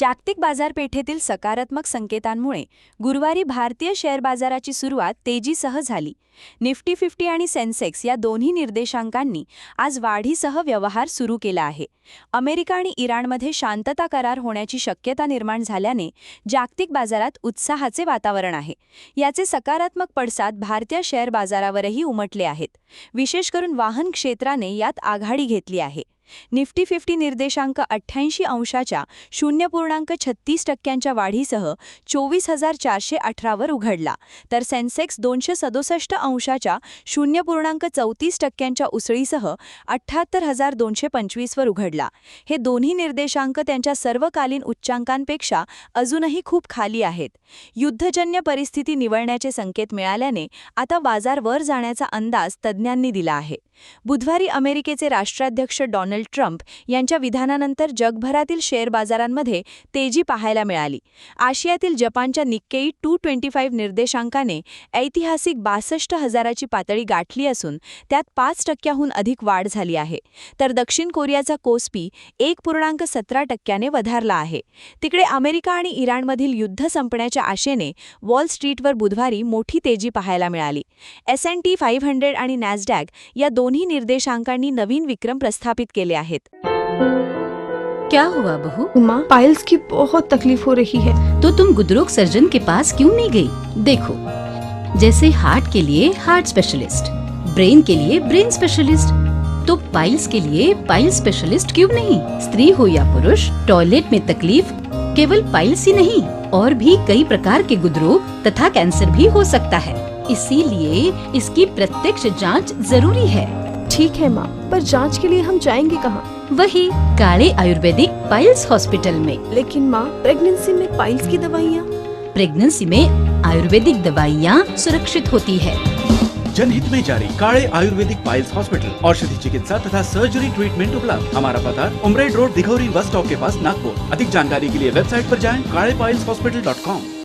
जागतिक बाजारपेठेतील सकारात्मक संकेतांमुळे गुरुवारी भारतीय शेअर बाजाराची सुरुवात तेजीसह झाली. निफ्टी 50 आणि सेन्सेक्स या दोन्ही निर्देशांकांनी आज वाढीसह व्यवहार सुरू केला आहे. अमेरिका आणि इराणमध्ये शांतता करार होण्याची शक्यता निर्माण झाल्याने जागतिक बाजारात उत्साहाचे वातावरण आहे. याचे सकारात्मक पडसाद भारतीय शेअर बाजारावरही उमटले आहेत. विशेष करून वाहन क्षेत्राने यात आघाडी घेतली आहे. निफ्टी 50 निर्देशांक 88 अंशाच्या 0.36% वाढीसह 24,418 वर उघडला, तर सेन्सेक्स 267 अंशाच्या 0.34% उसळीसह 78,225 वर उघडला. हे दोन्ही निर्देशांक त्यांच्या सर्वकालीन उच्चांकांपेक्षा अजूनही खूप खाली आहेत. युद्धजन्य परिस्थिती निवळण्याचे संकेत मिळाल्याने आता बाजार वर जाण्याचा अंदाज तज्ज्ञांनी दिला आहे. बुधवारी अमेरिकेचे राष्ट्राध्यक्ष डोनाल्ड ट्रम्प यांच्या विधानानंतर जगभरातील शेअर बाजारांमध्ये तेजी पाहायला मिळाली. आशियातील जपानच्या निक्केई 225 निर्देशांकाने ऐतिहासिक 62,000ची पातळी गाठली असून त्यात 5% अधिक वाढ झाली आहे, तर दक्षिण कोरियाचा कोस्पी 1.17% वधारला आहे. तिकडे अमेरिका आणि इराणमधील युद्ध संपण्याच्या आशेने वॉल स्ट्रीटवर बुधवारी मोठी तेजी पाहायला मिळाली. S&P 500 आणि नॅस्डॅक या दोन्ही निर्देशांकांनी नवीन विक्रम प्रस्थापित केले आहेत. क्या हुआ बहू? माँ, पाइल्स की बहुत तकलीफ हो रही है। तो तुम गुदरोग सर्जन के पास क्यों नहीं गई? देखो, जैसे हार्ट के लिए हार्ट स्पेशलिस्ट, ब्रेन के लिए ब्रेन स्पेशलिस्ट, तो पाइल्स के लिए पाइल्स स्पेशलिस्ट क्यों नहीं? स्त्री हो या पुरुष, टॉयलेट में तकलीफ केवल पाइल्स ही नहीं और भी कई प्रकार के गुदरोग तथा कैंसर भी हो सकता है. इसीलिए इसकी प्रत्यक्ष जांच जरूरी है. ठीक है माँ, पर जांच के लिए हम जाएंगे कहाँ? वही काले आयुर्वेदिक पाइल्स हॉस्पिटल में. लेकिन माँ, प्रेगनेंसी में पाइल्स की दवाइयाँ? प्रेगनेंसी में आयुर्वेदिक दवाइयाँ सुरक्षित होती है. जनहित में जारी. काले आयुर्वेदिक पाइल्स हॉस्पिटल, औषधि चिकित्सा तथा सर्जरी ट्रीटमेंट उपलब्ध. हमारा पता उमरेड रोड, दिघौरी बस स्टॉप के पास, नागपुर. अधिक जानकारी के लिए वेबसाइट पर जाएं kalepileshhospital.com.